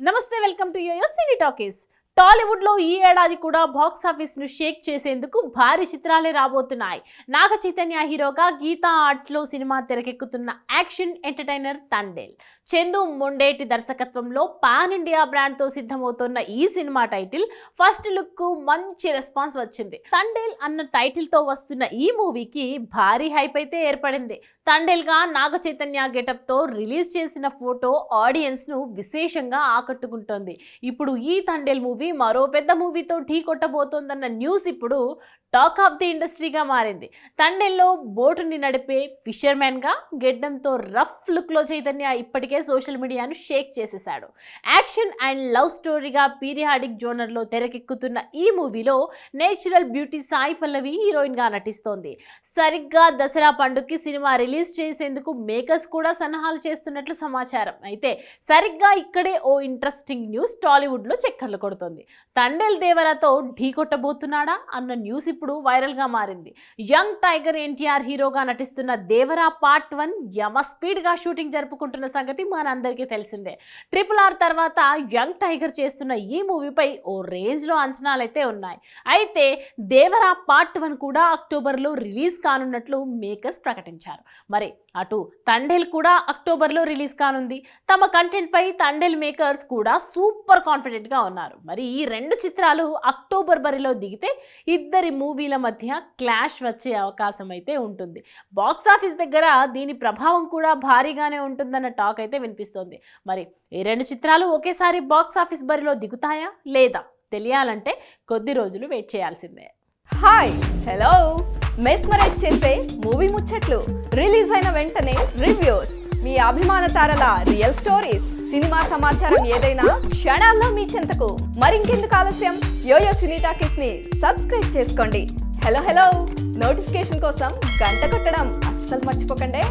నమస్తే, welcome to yoyo cine talkies. Tollywood లో ఈ ఏడాది కూడా బాక్స్ ఆఫీస్ ను షేక్ చేసేందుకు భారీ చిత్రాలే రాబోతున్నాయి. నాగ చైతన్య హీరోగా గీతా ఆర్ట్స్ లో సినిమా తెరకెక్కుతున్న యాక్షన్ ఎంటర్టైనర్ తండేల్. చందు మొండేటి దర్శకత్వంలో పాన్ ఇండియా బ్రాండ్ తో సిద్ధమవుతున్న ఈ సినిమా టైటిల్ ఫస్ట్ లుక్ కు మంచి రెస్పాన్స్ వచ్చింది. తండేల్ అన్న టైటిల్ తో వస్తున్న ఈ మూవీకి భారీ హైప్ అయితే ఏర్పడింది. తండేల్ గా నాగ చైతన్య గెటప్ తో రిలీజ్ చేసిన ఫోటో ఆడియన్స్ ను విశేషంగా ఆకట్టుకుంటోంది. ఇప్పుడు ఈ తండేల్ మూవీ మరో పెద్ద మూవీతో ఢీ కొట్టబోతోందన్న న్యూస్ ఇప్పుడు టాక్ ఆఫ్ ది ఇండస్ట్రీగా మారింది. తండేల్లో బోటుని నడిపే ఫిషర్మెన్ గా గెడ్డంతో రఫ్ లుక్ లో చైతన్య ఇప్పటికే సోషల్ మీడియాను షేక్ చేసేశాడు. యాక్షన్ అండ్ లవ్ స్టోరీగా పీరియాడిక్ జోనర్ లో తెరకెక్కుతున్న ఈ మూవీలో natural beauty Sai Pallavi heroine గా నటిస్తోంది. సరిగ్గా దసరా పండుగకి సినిమా రిలీజ్ చేసేందుకు మేకర్స్ కూడా సన్నాహాలు చేస్తున్నట్లు సమాచారం. అయితే సరిగ్గా ఇక్కడే ఓ ఇంట్రెస్టింగ్ న్యూస్ టాలీవుడ్ లో చక్కర్లు కొడుతోంది. తండేల్ దేవరాతో ఢీ కొట్టబోతున్నాడా అన్న న్యూస్ ఇప్పుడు వైరల్ గా మారింది. యంగ్ టైగర్ ఎన్టీఆర్ హీరోగా నటిస్తున్న దేవరా పార్ట్ 1 యమ స్పీడ్ గా షూటింగ్ జరుపుకుంటున్న సంగతి మనందరికీ తెలిసిందే. RRR తర్వాత యంగ్ టైగర్ చేస్తున్న ఈ మూవీపై ఓ రేంజ్ లో అంచనాలైతే ఉన్నాయి. అయితే దేవరా పార్ట్ 1 కూడా అక్టోబర్ లో రిలీజ్ కానున్నట్లు మేకర్స్ ప్రకటించారు. మరి అటు తండేల్ కూడా అక్టోబర్ లో రిలీజ్ కానుంది. తమ కంటెంట్ పై తండేల్ మేకర్స్ కూడా సూపర్ కాన్ఫిడెంట్ గా ఉన్నారు. మరి ఈ రెండు చిత్రాలు అక్టోబర్ బరిలో దిగితే ఇద్దరి మూవీల మధ్య క్లాష్ వచ్చే అవకాశం అయితే ఉంటుంది. బాక్స్ ఆఫీస్ దగ్గర దీని ప్రభావం కూడా భారీగానే ఉంటుందన్న టాక్ అయితే వినిపిస్తోంది. మరి ఈ రెండు చిత్రాలు ఒకేసారి బాక్స్ ఆఫీస్ బరిలో దిగుతాయా లేదా తెలియాలంటే కొద్ది రోజులు వెయిట్ చేయాల్సిందే. హాయ్, హలో, మెస్మరైజ్ చేసే మూవీ ముచ్చట్లు, రిలీజ్ అయిన వెంటనే రివ్యూస్, మీ అభిమాన తారల రియల్ స్టోరీస్, సినిమా సమాచారం ఏదైనా క్షణాల్లో మీ చెంతకు. మరింకెందుకు ఆలస్యం, యోయో సినీ టాకీస్ ని సబ్స్క్రైబ్ చేసుకోండి. హలో, నోటిఫికేషన్ కోసం గంట కొట్టడం అస్సలు మర్చిపోకండి.